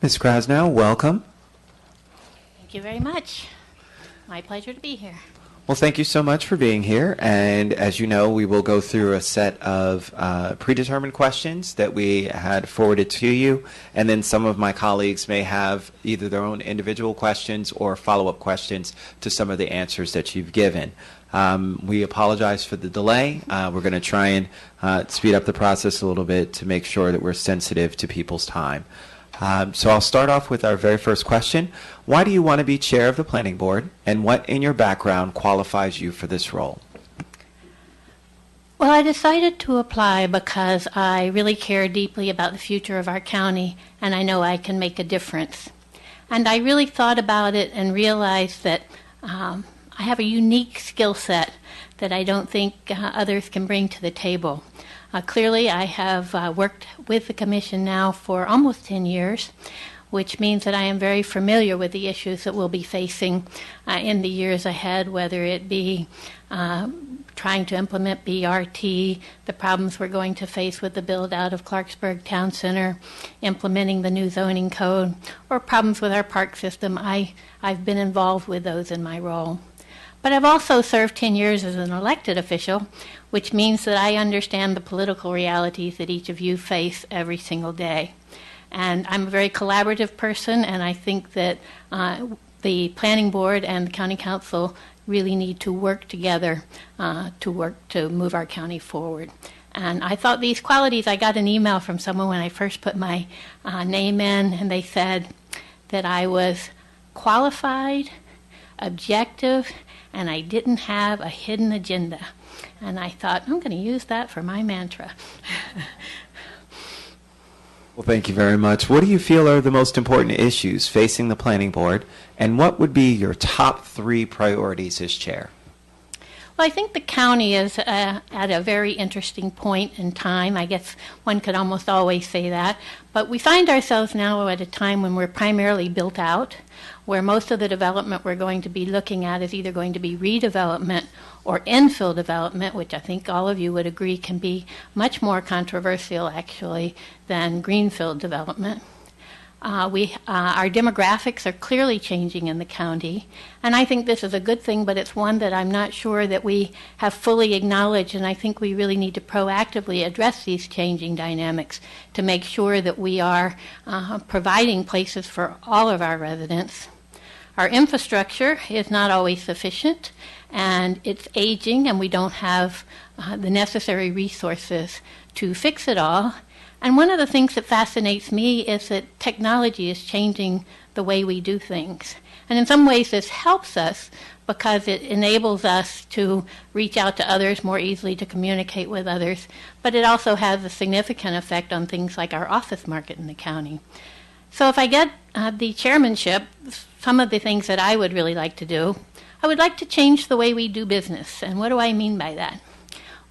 Ms. Krasnow, welcome. Thank you very much. My pleasure to be here. Well, thank you so much for being here. And as you know, we will go through a set of predetermined questions that we had forwarded to you. And then some of my colleagues may have either their own individual questions or follow-up questions to some of the answers that you've given. We apologize for the delay. We're going to try and speed up the process a little bit to make sure that we're sensitive to people's time. So I'll start off with our very first question. Why do you want to be chair of the planning board, and what in your background qualifies you for this role? Well, I decided to apply because I really care deeply about the future of our county, and I know I can make a difference. And I really thought about it and realized that I have a unique skill set that I don't think others can bring to the table. Clearly, I have worked with the Commission now for almost 10 years, which means that I am very familiar with the issues that we'll be facing in the years ahead, whether it be trying to implement BRT, the problems we're going to face with the build-out of Clarksburg Town Center, implementing the new zoning code, or problems with our park system. I've been involved with those in my role. But I've also served 10 years as an elected official, which means that I understand the political realities that each of you face every single day. And I'm a very collaborative person, and I think that the planning board and the county council really need to work together to move our county forward. And I thought these qualities, I got an email from someone when I first put my name in, and they said that I was qualified, objective, and I didn't have a hidden agenda. And I thought, I'm going to use that for my mantra. Well, thank you very much. What do you feel are the most important issues facing the planning board, and what would be your top 3 priorities as chair? Well, I think the county is at a very interesting point in time. I guess one could almost always say that. But we find ourselves now at a time when we're primarily built out, where most of the development we're going to be looking at is either going to be redevelopment or infill development, which I think all of you would agree can be much more controversial, actually, than greenfield development. Our demographics are clearly changing in the county, and I think this is a good thing, but it's one that I'm not sure that we have fully acknowledged, and I think we really need to proactively address these changing dynamics to make sure that we are providing places for all of our residents. Our infrastructure is not always sufficient, and it's aging, and we don't have the necessary resources to fix it all. And one of the things that fascinates me is that technology is changing the way we do things. And in some ways this helps us because it enables us to reach out to others more easily, to communicate with others. But it also has a significant effect on things like our office market in the county. So if I get the chairmanship, some of the things that I would really like to do, I would like to change the way we do business. And what do I mean by that?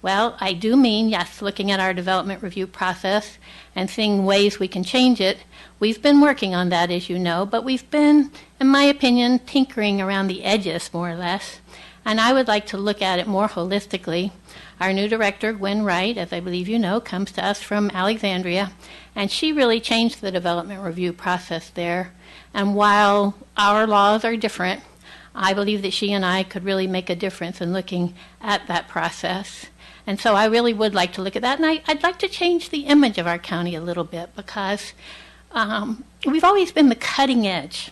Well, I do mean, yes, looking at our development review process and seeing ways we can change it. We've been working on that, as you know, but we've been, in my opinion, tinkering around the edges, more or less. And I would like to look at it more holistically. Our new director, Gwen Wright, as I believe you know, comes to us from Alexandria, and she really changed the development review process there. And while our laws are different, I believe that she and I could really make a difference in looking at that process. And so I really would like to look at that. And I'd like to change the image of our county a little bit because we've always been the cutting edge.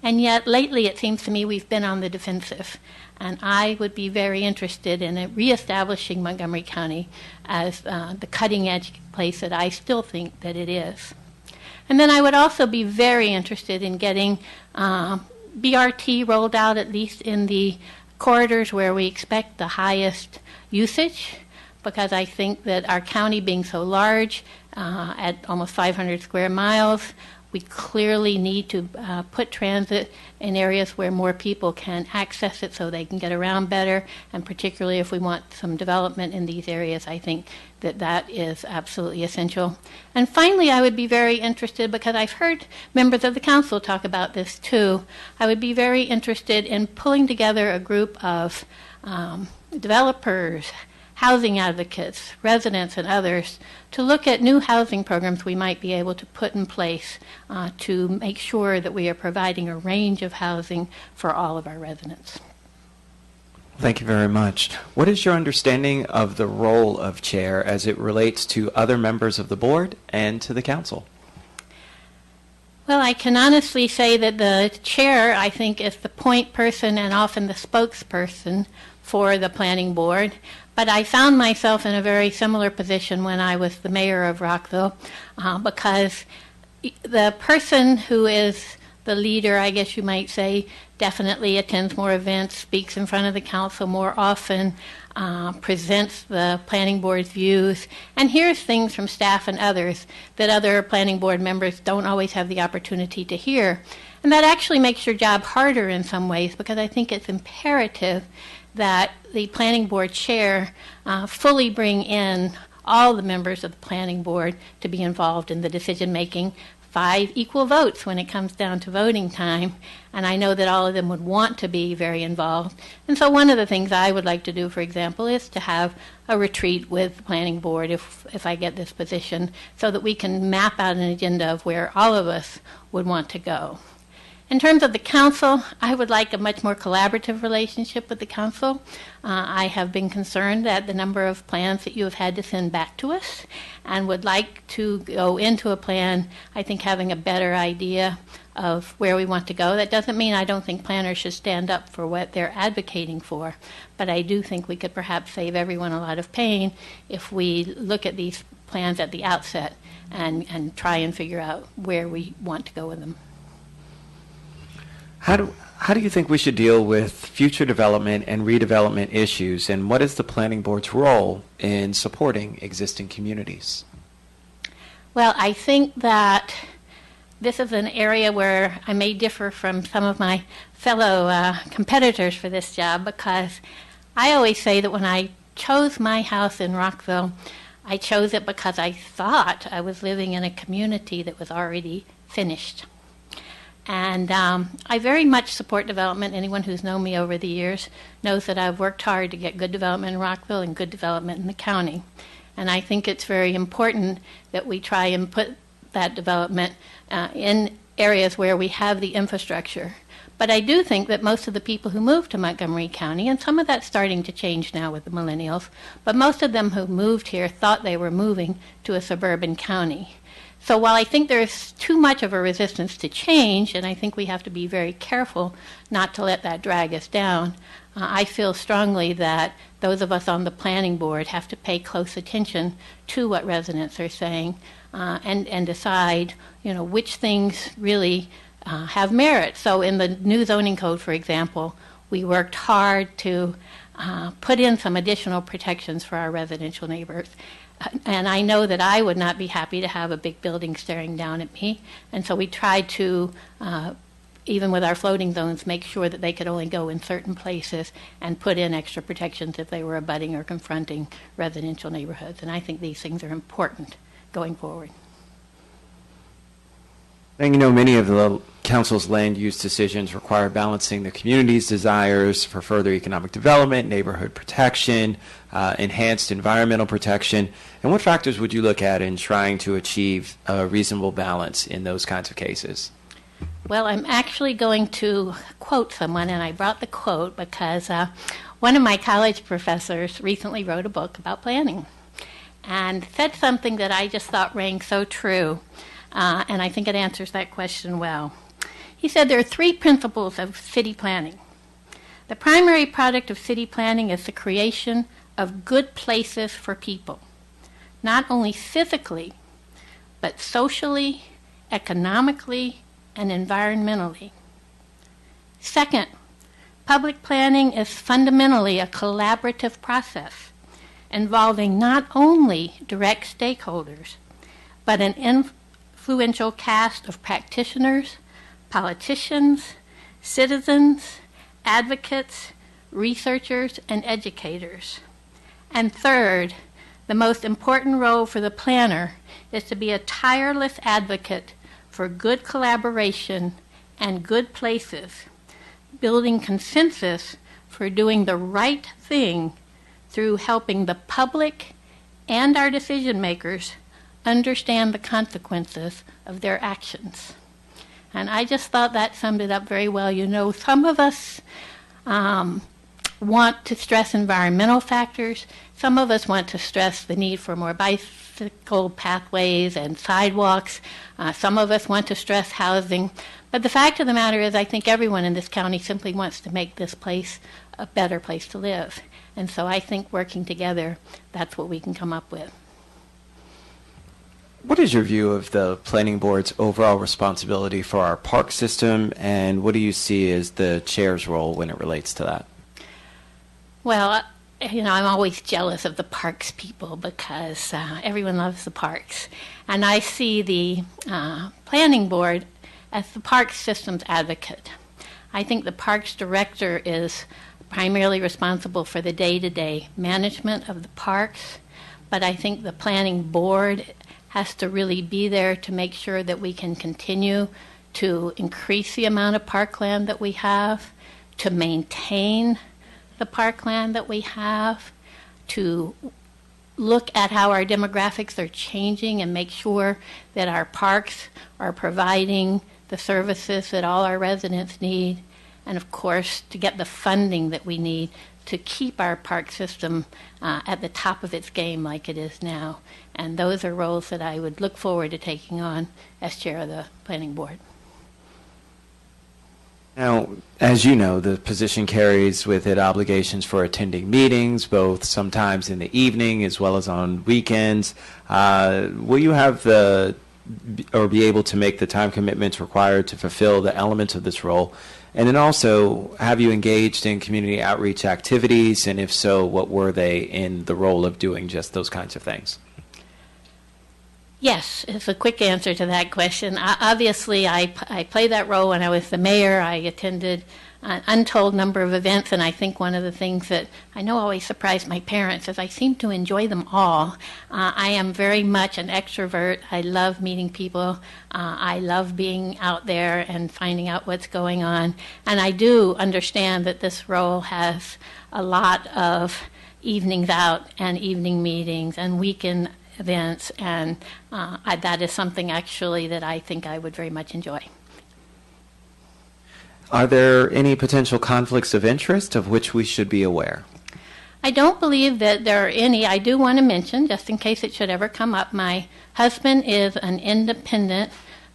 And yet lately it seems to me we've been on the defensive. And I would be very interested in reestablishing Montgomery County as the cutting edge place that I still think that it is. And then I would also be very interested in getting BRT rolled out, at least in the corridors where we expect the highest usage, because I think that our county being so large, at almost 500 square miles, we clearly need to put transit in areas where more people can access it so they can get around better, and particularly if we want some development in these areas, I think that that is absolutely essential. And finally, I would be very interested, because I've heard members of the council talk about this too, I would be very interested in pulling together a group of developers, housing advocates, residents, and others to look at new housing programs we might be able to put in place to make sure that we are providing a range of housing for all of our residents. Thank you very much. What is your understanding of the role of chair as it relates to other members of the board and to the council? Well, I can honestly say that the chair, I think, is the point person and often the spokesperson for the planning board. But I found myself in a very similar position when I was the mayor of Rockville, because the person who is the leader, I guess you might say, definitely attends more events, speaks in front of the council more often, presents the planning board's views, and hears things from staff and others that other planning board members don't always have the opportunity to hear. And that actually makes your job harder in some ways, because I think it's imperative that the planning board chair fully bring in all the members of the planning board to be involved in the decision making. 5 equal votes when it comes down to voting time, and I know that all of them would want to be very involved. And so one of the things I would like to do, for example, is to have a retreat with the planning board if I get this position, so that we can map out an agenda of where all of us would want to go. In terms of the council, I would like a much more collaborative relationship with the council. I have been concerned at the number of plans that you have had to send back to us, and would like to go into a plan, I think, having a better idea of where we want to go. That doesn't mean I don't think planners should stand up for what they're advocating for, but I do think we could perhaps save everyone a lot of pain if we look at these plans at the outset and try and figure out where we want to go with them. How do you think we should deal with future development and redevelopment issues, and what is the planning board's role in supporting existing communities? Well, I think that this is an area where I may differ from some of my fellow competitors for this job, because I always say that when I chose my house in Rockville, I chose it because I thought I was living in a community that was already finished. And I very much support development. Anyone who's known me over the years knows that I've worked hard to get good development in Rockville and good development in the county. And I think it's very important that we try and put that development in areas where we have the infrastructure. But I do think that most of the people who moved to Montgomery County, and some of that's starting to change now with the millennials, but most of them who moved here thought they were moving to a suburban county. So while I think there's too much of a resistance to change, and I think we have to be very careful not to let that drag us down, I feel strongly that those of us on the planning board have to pay close attention to what residents are saying and decide, which things really have merit. So in the new zoning code, for example, we worked hard to put in some additional protections for our residential neighbors. And I know that I would not be happy to have a big building staring down at me. And so we tried to, even with our floating zones, make sure that they could only go in certain places and put in extra protections if they were abutting or confronting residential neighborhoods. And I think these things are important going forward. And many of the council's land use decisions require balancing the community's desires for further economic development, neighborhood protection, enhanced environmental protection. And what factors would you look at in trying to achieve a reasonable balance in those kinds of cases? Well, I'm actually going to quote someone, and I brought the quote because one of my college professors recently wrote a book about planning and said something that I just thought rang so true. And I think it answers that question well. He said there are 3 principles of city planning. The primary product of city planning is the creation of good places for people, not only physically, but socially, economically, and environmentally. Second, public planning is fundamentally a collaborative process involving not only direct stakeholders, but an influential cast of practitioners, politicians, citizens, advocates, researchers, and educators. And third, the most important role for the planner is to be a tireless advocate for good collaboration and good places, building consensus for doing the right thing through helping the public and our decision makers understand the consequences of their actions. And I just thought that summed it up very well. You know, some of us want to stress environmental factors. Some of us want to stress the need for more bicycle pathways and sidewalks. Some of us want to stress housing. But the fact of the matter is, I think everyone in this county simply wants to make this place a better place to live. And so I think working together, that's what we can come up with. What is your view of the planning board's overall responsibility for our park system, and what do you see as the chair's role when it relates to that? Well, you know, I'm always jealous of the parks people because everyone loves the parks. And I see the planning board as the park system's advocate. I think the parks director is primarily responsible for the day-to-day management of the parks, but I think the planning board has to really be there to make sure that we can continue to increase the amount of parkland that we have, to maintain the parkland that we have, to look at how our demographics are changing and make sure that our parks are providing the services that all our residents need, and of course to get the funding that we need to keep our park system at the top of its game like it is now. And those are roles that I would look forward to taking on as chair of the planning board. Now, as you know, the position carries with it obligations for attending meetings, both sometimes in the evening as well as on weekends. Will you have or be able to make the time commitments required to fulfill the elements of this role? And then also, have you engaged in community outreach activities? And if so, what were they in the role of doing just those kinds of things? Yes, it's a quick answer to that question. Obviously, I played that role when I was the mayor. I attended an untold number of events, and I think one of the things that I know always surprised my parents is I seem to enjoy them all. I am very much an extrovert. I love meeting people. I love being out there and finding out what's going on. And I do understand that this role has a lot of evenings out and evening meetings and weekend events, and that is something actually that I think I would very much enjoy. Are there any potential conflicts of interest of which we should be aware? I don't believe that there are any. I do want to mention, just in case it should ever come up, my husband is an independent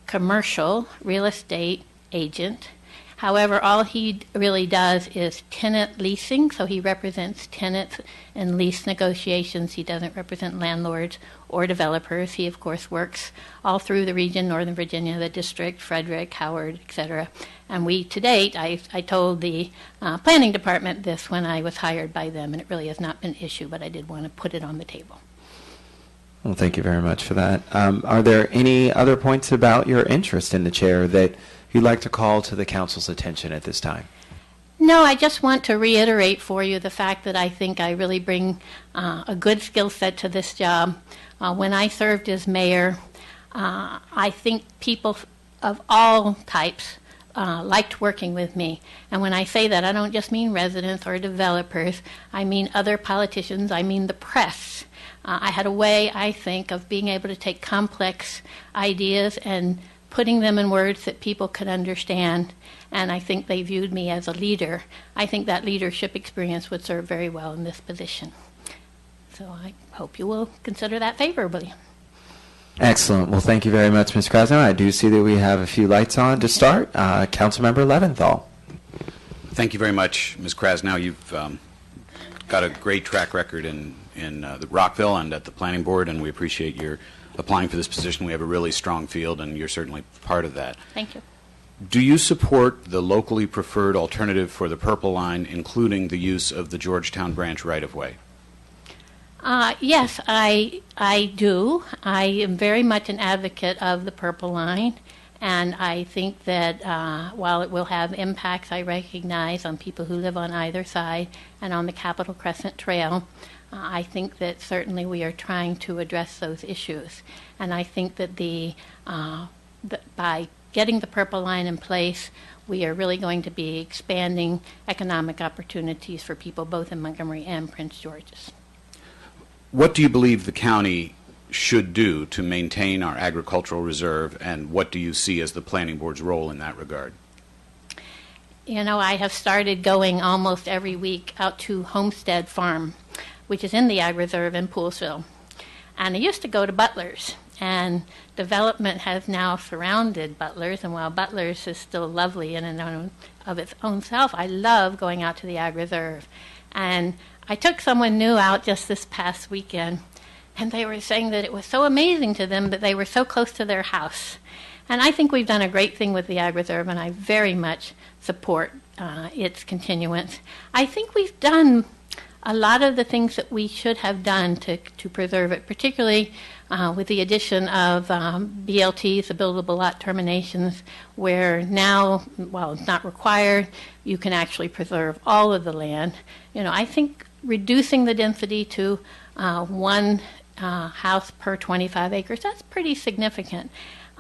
commercial real estate agent. However, all he really does is tenant leasing, so he represents tenants in lease negotiations. He doesn't represent landlords or developers. He, of course, works all through the region, Northern Virginia, the district, Frederick, Howard, etc. And we, to date, I told the planning department this when I was hired by them, and it really has not been an issue, but I did want to put it on the table. Well, thank you very much for that. Are there any other points about your interest in the chair that you'd like to call to the council's attention at this time? No, I just want to reiterate for you the fact that I think I really bring a good skill set to this job. When I served as mayor, I think people of all types liked working with me. And when I say that, I don't just mean residents or developers. I mean other politicians. I mean the press. I had a way, I think, of being able to take complex ideas and putting them in words that people could understand, and I think they viewed me as a leader. I think that leadership experience would serve very well in this position. So I hope you will consider that favorably. Excellent. Well, thank you very much, Ms. Krasnow. I do see that we have a few lights on to start. Councilmember Leventhal. Thank you very much, Ms. Krasnow. You've got a great track record in the Rockville and at the Planning Board, and we appreciate your applying for this position. We have a really strong field, and you're certainly part of that. Thank you. Do you support the locally preferred alternative for the Purple Line, including the use of the Georgetown branch right-of-way? Yes, I do. I am very much an advocate of the Purple Line, and I think that while it will have impacts, I recognize, on people who live on either side and on the Capitol Crescent Trail, I think that certainly we are trying to address those issues. And I think that by getting the Purple Line in place, we are really going to be expanding economic opportunities for people both in Montgomery and Prince George's. What do you believe the county should do to maintain our agricultural reserve, and what do you see as the planning board's role in that regard? You know, I have started going almost every week out to Homestead Farm, which is in the Ag Reserve in Poolesville. And I used to go to Butler's, and development has now surrounded Butler's, and while Butler's is still lovely in and of its own self, I love going out to the Ag Reserve. And I took someone new out just this past weekend, and they were saying that it was so amazing to them that they were so close to their house. And I think we've done a great thing with the Ag Reserve, and I very much support its continuance. I think we've done a lot of the things that we should have done to preserve it, particularly with the addition of BLTs, the buildable lot terminations, where now, while it's not required, you can actually preserve all of the land. You know, I think reducing the density to one house per 25 acres, that's pretty significant.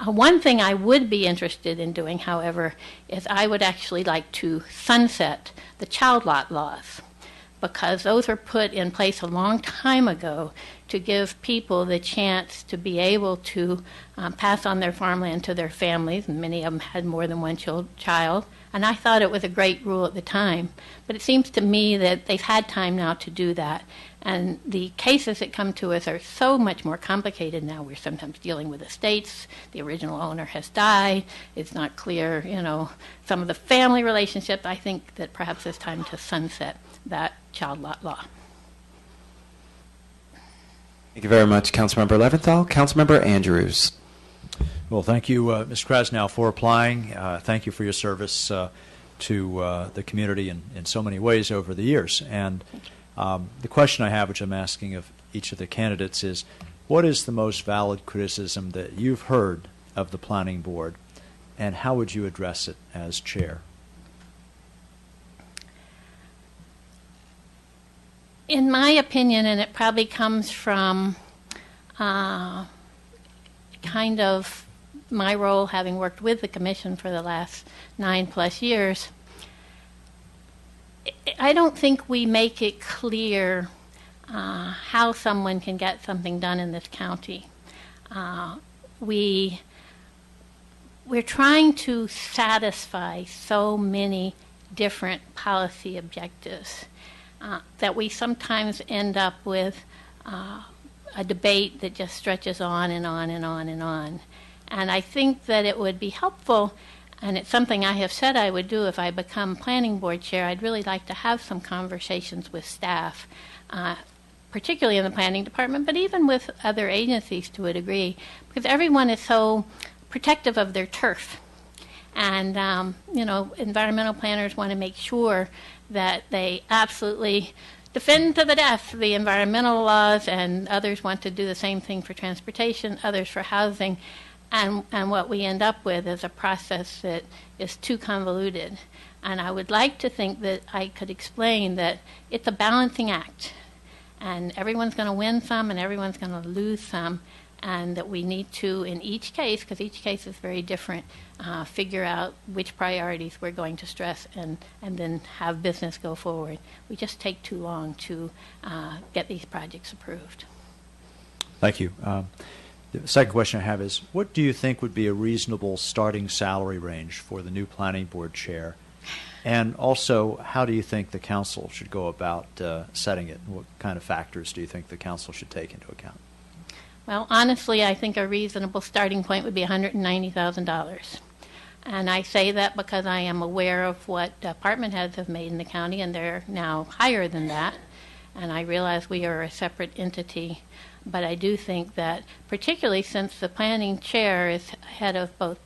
One thing I would be interested in doing, however, is I would actually like to sunset the child lot laws, because those were put in place a long time ago to give people the chance to be able to pass on their farmland to their families, and many of them had more than one child. And I thought it was a great rule at the time. But it seems to me that they've had time now to do that. And the cases that come to us are so much more complicated now. We're sometimes dealing with estates. The original owner has died. It's not clear, you know, some of the family relationships. I think that perhaps it's time to sunset that child lot law. Thank you very much, Councilmember Leventhal. Councilmember Andrews. Well, thank you, Mr. Krasnow, for applying. Thank you for your service to the community in so many ways over the years. And the question I have, which I'm asking of each of the candidates, is what is the most valid criticism that you've heard of the Planning Board, and how would you address it as chair? In my opinion, and it probably comes from kind of my role having worked with the commission for the last 9+ years, I don't think we make it clear how someone can get something done in this county. We're trying to satisfy so many different policy objectives that we sometimes end up with a debate that just stretches on and on and on and on. And I think that it would be helpful, and it's something I have said I would do if I become planning board chair. I'd really like to have some conversations with staff, particularly in the planning department, but even with other agencies to a degree, because everyone is so protective of their turf. And, you know, environmental planners want to make sure that they absolutely defend to the death the environmental laws, and others want to do the same thing for transportation, others for housing. And what we end up with is a process that is too convoluted. And I would like to think that I could explain that it's a balancing act, and everyone's going to win some and everyone's going to lose some, and that we need to, in each case, because each case is very different, figure out which priorities we're going to stress and then have business go forward. We just take too long to get these projects approved. Thank you. The second question I have is, what do you think would be a reasonable starting salary range for the new planning board chair? And also, how do you think the council should go about setting it? What kind of factors do you think the council should take into account? Well, honestly, I think a reasonable starting point would be $190,000. And I say that because I am aware of what department heads have made in the county, and they're now higher than that. And I realize we are a separate entity. But I do think that, particularly since the planning chair is head of both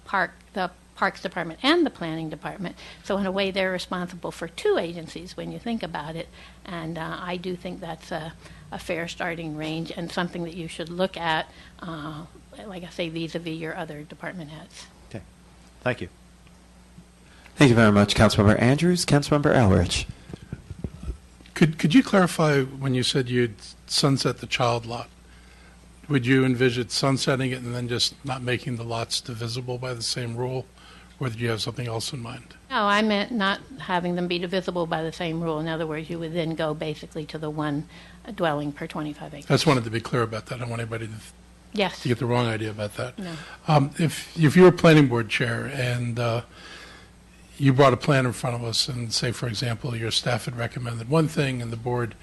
the Parks Department and the Planning Department, so in a way they're responsible for two agencies when you think about it. And I do think that's a fair starting range and something that you should look at, like I say, vis-a-vis your other department heads. Okay. Thank you. Thank you very much, Councilmember Andrews. Councilmember Elrich. Could you clarify when you said you'd sunset the child lot? Would you envision sunsetting it and then just not making the lots divisible by the same rule? or did you have something else in mind? No, I meant not having them be divisible by the same rule. In other words, you would then go basically to the one dwelling per 25 acres. I just wanted to be clear about that. I don't want anybody Yes. to get the wrong idea about that. No. If you were planning board chair and you brought a plan in front of us and say, for example, your staff had recommended one thing and the board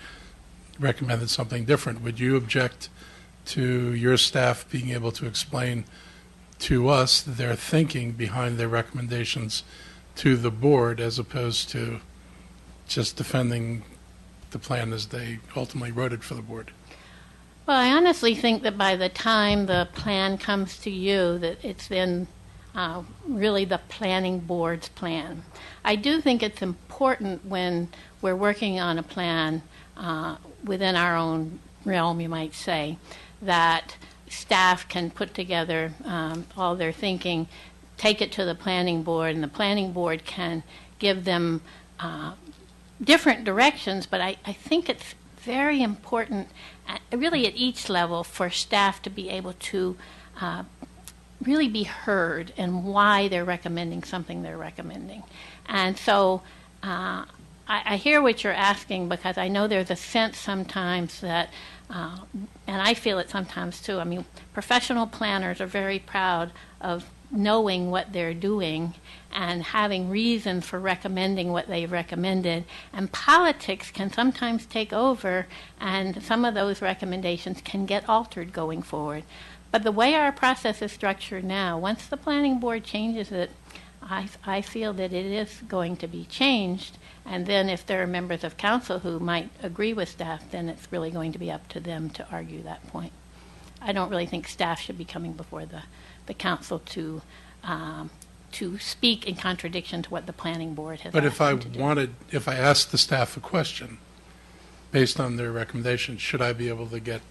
recommended something different, would you object to your staff being able to explain to us their thinking behind their recommendations to the board as opposed to just defending the plan as they ultimately wrote it for the board? Well, I honestly think that by the time the plan comes to you, that it's then really the planning board's plan. I do think it's important when we're working on a plan within our own realm, you might say, that staff can put together all their thinking, take it to the planning board, and the planning board can give them different directions, but I think it's very important, really at each level, for staff to be able to really be heard and why they're recommending something they're recommending. And so I hear what you're asking, because I know there's a sense sometimes that, and I feel it sometimes too, I mean, professional planners are very proud of knowing what they're doing and having reason for recommending what they've recommended. And politics can sometimes take over, and some of those recommendations can get altered going forward. But the way our process is structured now, once the planning board changes it, I feel that it is going to be changed. And then if there are members of council who might agree with staff, then it's really going to be up to them to argue that point. I don't really think staff should be coming before the council to speak in contradiction to what the planning board has. But asked them to do. if I asked the staff a question based on their recommendation, should I be able to get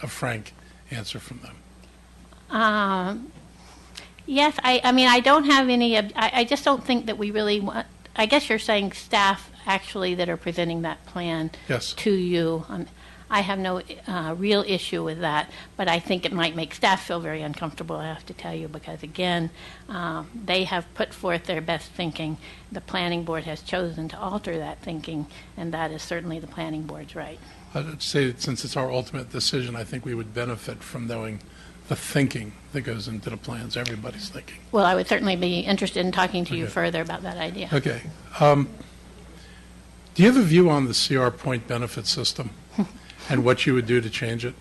a frank answer from them? Yes, I mean, I don't have any, I just don't think that we really want, I guess you're saying staff actually that are presenting that plan Yes. to you. I have no real issue with that, but I think it might make staff feel very uncomfortable, I have to tell you, because again, they have put forth their best thinking. The planning board has chosen to alter that thinking, and that is certainly the planning board's right. I'd say that since it's our ultimate decision, I think we would benefit from knowing the thinking that goes into the plans, everybody's thinking. Well, I would certainly be interested in talking to you Okay. further about that idea. Okay. Do you have a view on the CR point benefit system and what you would do to change it?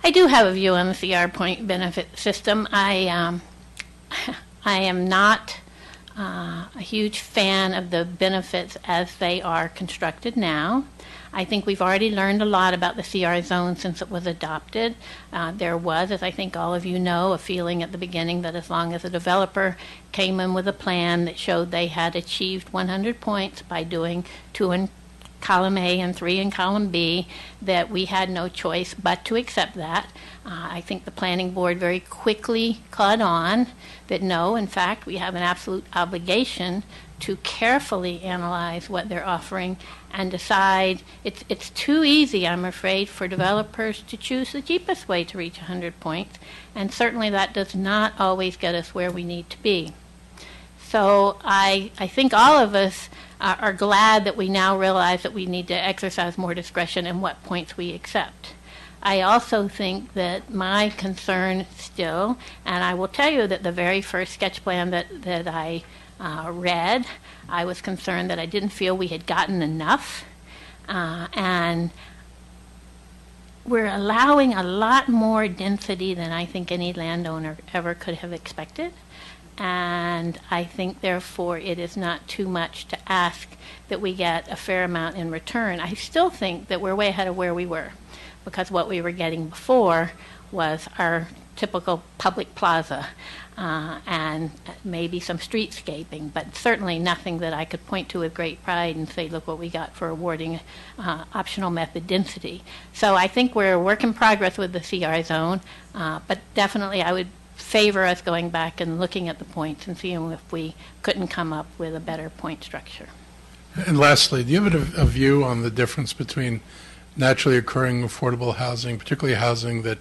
I do have a view on the CR point benefit system. I am not a huge fan of the benefits as they are constructed now. I think we've already learned a lot about the CR zone since it was adopted. There was, as I think all of you know, a feeling at the beginning that as long as a developer came in with a plan that showed they had achieved 100 points by doing 2 in column A and 3 in column B, that we had no choice but to accept that. I think the planning board very quickly caught on that no, in fact, we have an absolute obligation to carefully analyze what they're offering and decide. It's too easy, I'm afraid, for developers to choose the cheapest way to reach 100 points, and certainly that does not always get us where we need to be. So I think all of us are glad that we now realize that we need to exercise more discretion in what points we accept. I also think that my concern still, and I will tell you that the very first sketch plan that I read, I was concerned that I didn't feel we had gotten enough, and we're allowing a lot more density than I think any landowner ever could have expected. And I think, therefore, it is not too much to ask that we get a fair amount in return. I still think that we're way ahead of where we were, because what we were getting before was our typical public plaza and maybe some streetscaping, but certainly nothing that I could point to with great pride and say, look what we got for awarding optional method density. So I think we're a work in progress with the CR zone, but definitely I would favor us going back and looking at the points and seeing if we couldn't come up with a better point structure. And lastly, do you have a view on the difference between naturally occurring affordable housing, particularly housing that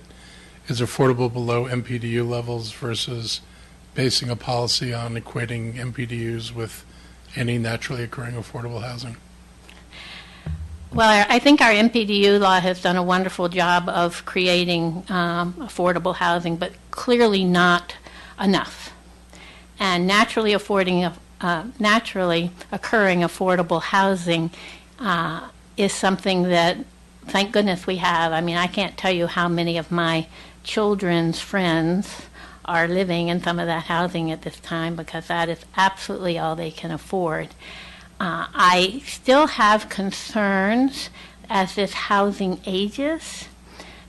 is affordable below MPDU levels, versus basing a policy on equating MPDUs with any naturally occurring affordable housing? Well, I think our MPDU law has done a wonderful job of creating affordable housing, but clearly not enough. And naturally occurring affordable housing is something that, thank goodness, we have. I mean, I can't tell you how many of my children's friends are living in some of that housing at this time, because that is absolutely all they can afford. I still have concerns as this housing ages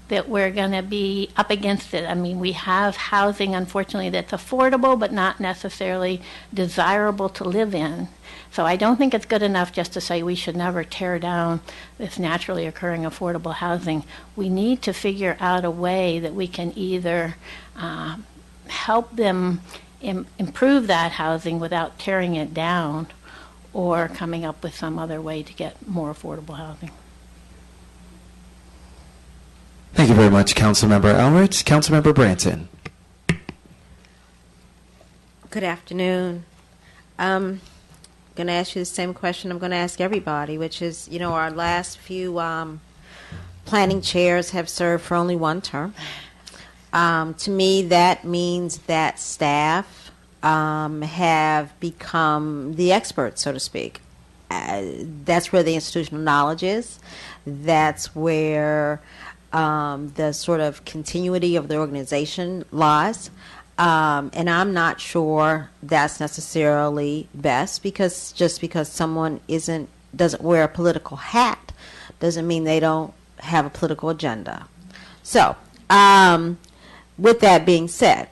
that we're going to be up against it. I mean, we have housing, unfortunately, that's affordable but not necessarily desirable to live in. So I don't think it's good enough just to say we should never tear down this naturally occurring affordable housing. We need to figure out a way that we can either help them improve that housing without tearing it down, or coming up with some other way to get more affordable housing. Thank you very much, Councilmember Elrich. Councilmember Branson. Good afternoon. I'm going to ask you the same question I'm going to ask everybody, which is, our last few planning chairs have served for only one term. To me, that means that staff have become the experts, so to speak. That's where the institutional knowledge is. That's where the sort of continuity of the organization lies. And I'm not sure that's necessarily best, because just because someone doesn't wear a political hat doesn't mean they don't have a political agenda. So, with that being said,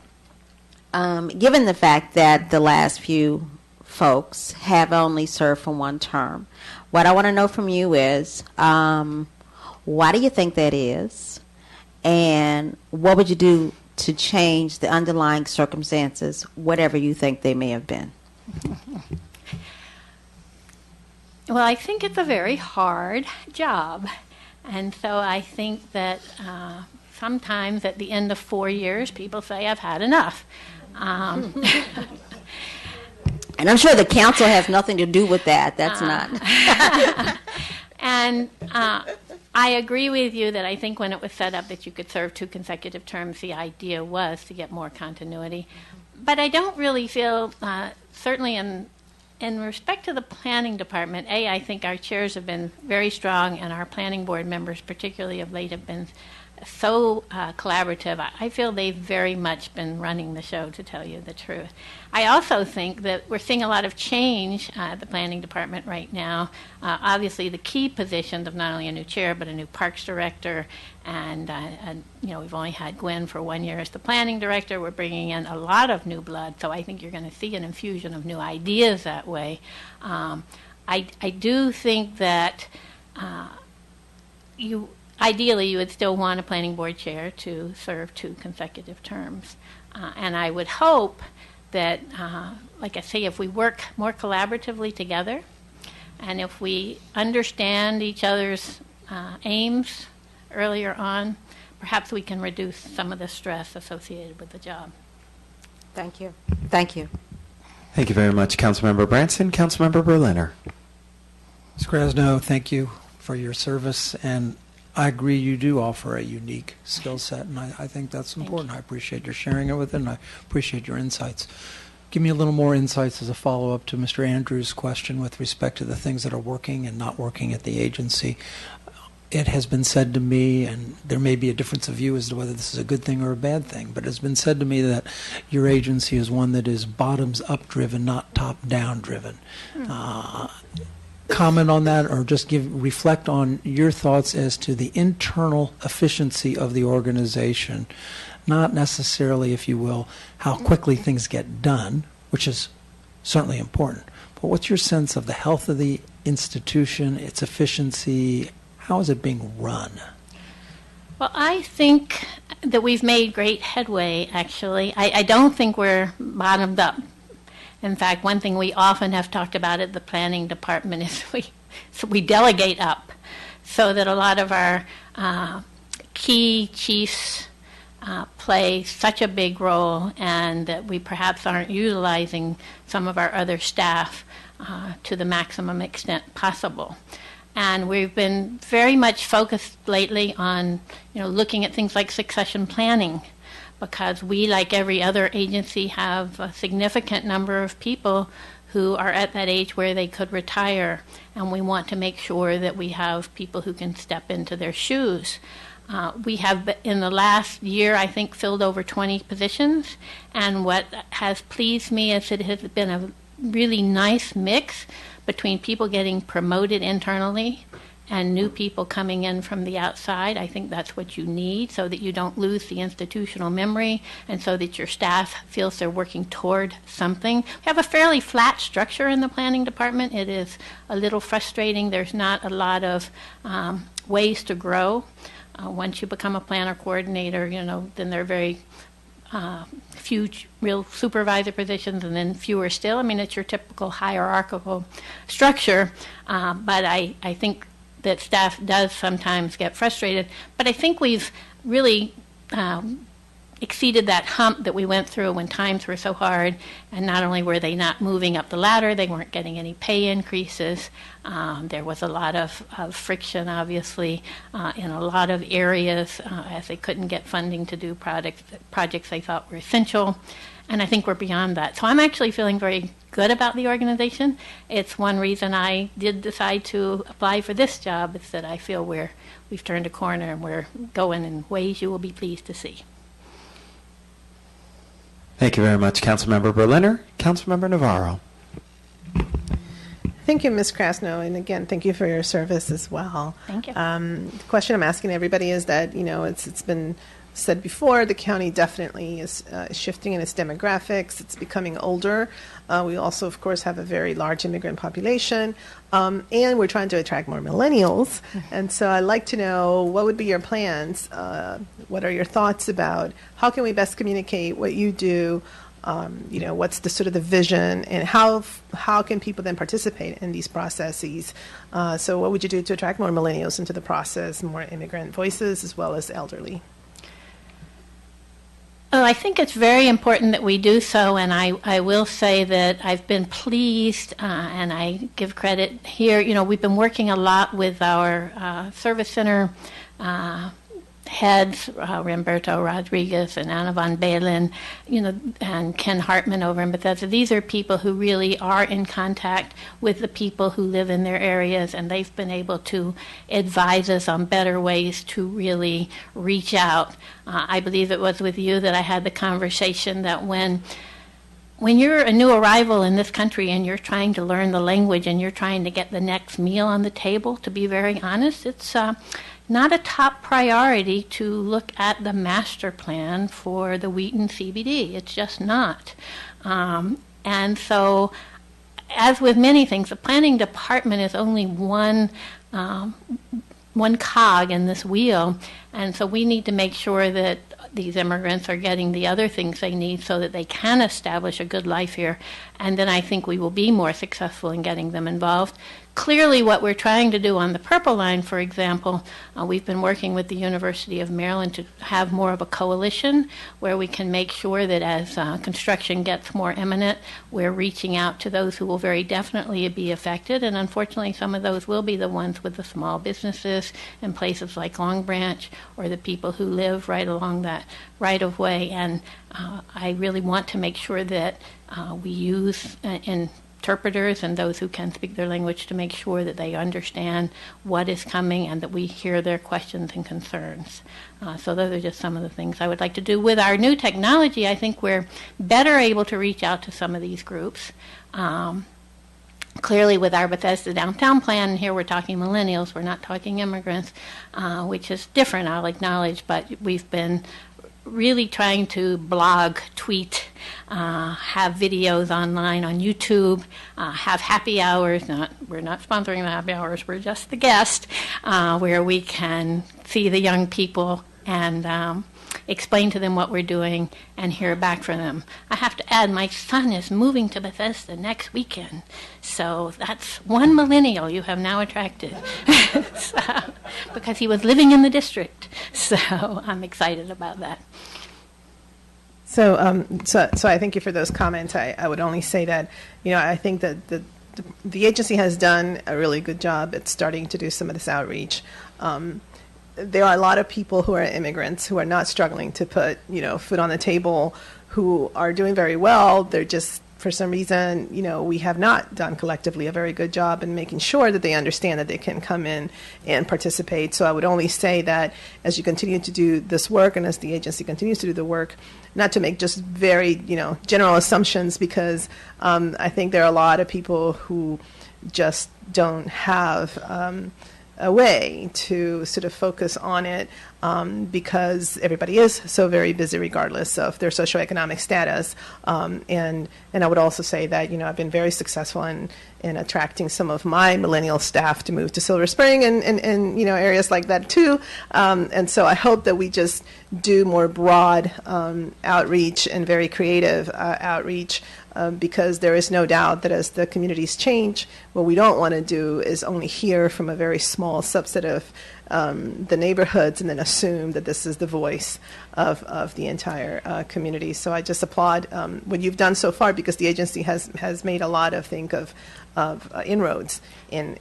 given the fact that the last few folks have only served for one term, what I want to know from you is, why do you think that is? And what would you do to change the underlying circumstances, whatever you think they may have been? Well, I think it's a very hard job. And so I think that sometimes at the end of 4 years, people say, I've had enough. And I'm sure the council has nothing to do with that. That's not. And I agree with you that I think when it was set up that you could serve 2 consecutive terms, the idea was to get more continuity. But I don't really feel, certainly in respect to the planning department, I think our chairs have been very strong, and our planning board members, particularly of late, have been so collaborative. I feel they've very much been running the show, to tell you the truth. I also think that we're seeing a lot of change at the planning department right now. Obviously, the key positions of not only a new chair, but a new parks director, and we've only had Gwen for 1 year as the planning director. We're bringing in a lot of new blood, so I think you're going to see an infusion of new ideas that way. I do think that ideally, you would still want a planning board chair to serve 2 consecutive terms. And I would hope that, like I say, if we work more collaboratively together, and if we understand each other's aims earlier on, perhaps we can reduce some of the stress associated with the job. Thank you. Thank you. Thank you very much, Councilmember Branson. Councilmember Berliner. Ms. Krasnow, thank you for your service, and I agree you do offer a unique skill set, and I think that's important. I appreciate your sharing it with it, and I appreciate your insights. Give me a little more insights as a follow-up to Mr. Andrews' question with respect to the things that are working and not working at the agency. It has been said to me, and there may be a difference of view as to whether this is a good thing or a bad thing, but it's been said to me that your agency is one that is bottoms-up driven, not top-down driven. Comment on that, or just reflect on your thoughts as to the internal efficiency of the organization, not necessarily, if you will, how quickly things get done, which is certainly important, but what's your sense of the health of the institution, its efficiency? How is it being run? Well, I think that we've made great headway, actually. I don't think we're bottomed up. In fact, one thing we often have talked about at the planning department is we delegate up, so that a lot of our key chiefs play such a big role, and that we perhaps aren't utilizing some of our other staff to the maximum extent possible. And we've been very much focused lately on, looking at things like succession planning, because we, like every other agency, have a significant number of people who are at that age where they could retire, and we want to make sure that we have people who can step into their shoes. We have, in the last year, I think, filled over 20 positions, and what has pleased me is it has been a really nice mix between people getting promoted internally and new people coming in from the outside. I think that's what you need, so that you don't lose the institutional memory, and so that your staff feels they're working toward something. We have a fairly flat structure in the planning department. It is a little frustrating. There's not a lot of ways to grow. Once you become a planner coordinator, then there are very few real supervisor positions, and then fewer still. I mean, it's your typical hierarchical structure, but I think that staff does sometimes get frustrated. But I think we've really exceeded that hump that we went through when times were so hard, and not only were they not moving up the ladder, they weren't getting any pay increases. There was a lot of friction, obviously, in a lot of areas, as they couldn't get funding to do projects they thought were essential. And I think we're beyond that. So I'm actually feeling very good about the organization. It's one reason I did decide to apply for this job, is that I feel we've turned a corner and we're going in ways you will be pleased to see. Thank you very much, Councilmember Berliner. Councilmember Navarro. Thank you, Ms. Krasnow, and again, thank you for your service as well. Thank you. The question I'm asking everybody is that, it's been said before, the county definitely is shifting in its demographics. It's becoming older. We also, of course, have a very large immigrant population, and we're trying to attract more millennials. And so I'd like to know, what would be your plans? What are your thoughts about how can we best communicate what you do? What's the sort of the vision, and how can people then participate in these processes? So what would you do to attract more millennials into the process, more immigrant voices, as well as elderly? Oh, I think it's very important that we do so, and I will say that I've been pleased, and I give credit here. We've been working a lot with our service center heads, Ramberto Rodriguez and Anna von Balen, and Ken Hartman over in Bethesda. These are people who really are in contact with the people who live in their areas, and they've been able to advise us on better ways to really reach out. I believe it was with you that I had the conversation that when you're a new arrival in this country and you're trying to learn the language and you're trying to get the next meal on the table, to be very honest, it's not a top priority to look at the master plan for the Wheaton CBD. It's just not. And so, as with many things, the planning department is only one cog in this wheel, and so we need to make sure that these immigrants are getting the other things they need so that they can establish a good life here, and then I think we will be more successful in getting them involved. Clearly, what we're trying to do on the Purple Line, for example, we've been working with the University of Maryland to have more of a coalition where we can make sure that as construction gets more imminent, we're reaching out to those who will very definitely be affected, and unfortunately some of those will be the ones with the small businesses in places like Long Branch, or the people who live right along that right-of-way, and I really want to make sure that we use interpreters and those who can speak their language to make sure that they understand what is coming and that we hear their questions and concerns. So those are just some of the things I would like to do. With our new technology, I think we're better able to reach out to some of these groups. Clearly, with our Bethesda Downtown Plan, here we're talking millennials, we're not talking immigrants, which is different, I'll acknowledge, but we've been really trying to blog, tweet, have videos online on YouTube, have happy hours. We're not sponsoring the happy hours, we're just the guest, where we can see the young people and explain to them what we're doing and hear back from them. I have to add, my son is moving to Bethesda next weekend, so that's one millennial you have now attracted. So, because he was living in the district, so I'm excited about that. So I thank you for those comments. I would only say that, I think that the agency has done a really good job at starting to do some of this outreach. There are a lot of people who are immigrants who are not struggling to put, food on the table, who are doing very well. They're just, for some reason, we have not done collectively a very good job in making sure that they understand that they can come in and participate. So I would only say that as you continue to do this work and as the agency continues to do the work, not to make just very, general assumptions, because I think there are a lot of people who just don't have a way to sort of focus on it because everybody is so very busy regardless of their socioeconomic status. And I would also say that, I've been very successful in attracting some of my millennial staff to move to Silver Spring and areas like that too. And so I hope that we just do more broad outreach and very creative outreach, because there is no doubt that as the communities change, what we don't want to do is only hear from a very small subset of the neighborhoods and then assume that this is the voice of the entire community. So I just applaud what you've done so far, because the agency has made a lot of inroads in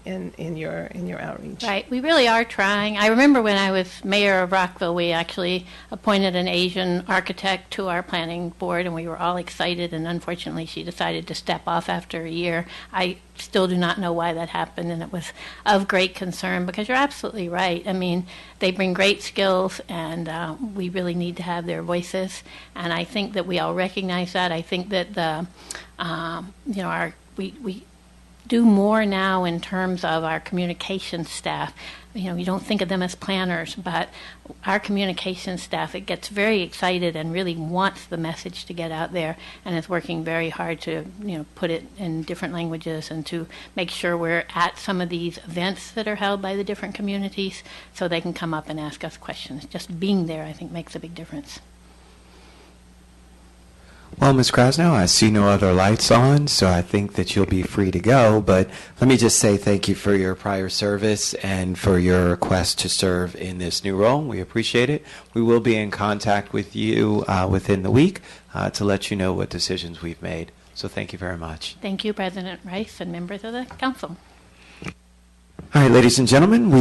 your outreach. Right, we really are trying. I remember when I was mayor of Rockville, we actually appointed an Asian architect to our planning board, and we were all excited, and unfortunately she decided to step off after a year. I still do not know why that happened, and it was of great concern, because you're absolutely right. I mean, they bring great skills, and we really need to have their voices, and I think that we all recognize that. I think that we do more now in terms of our communication staff. You don't think of them as planners, but our communication staff, it gets very excited and really wants the message to get out there, and is working very hard to put it in different languages and to make sure we're at some of these events that are held by the different communities so they can come up and ask us questions. Just being there, I think, makes a big difference. Well, Ms. Krasnow, I see no other lights on, so I think that you'll be free to go. But let me just say thank you for your prior service and for your request to serve in this new role. We appreciate it. We will be in contact with you within the week to let you know what decisions we've made. So thank you very much. Thank you, President Rice and members of the council. All right, ladies and gentlemen, we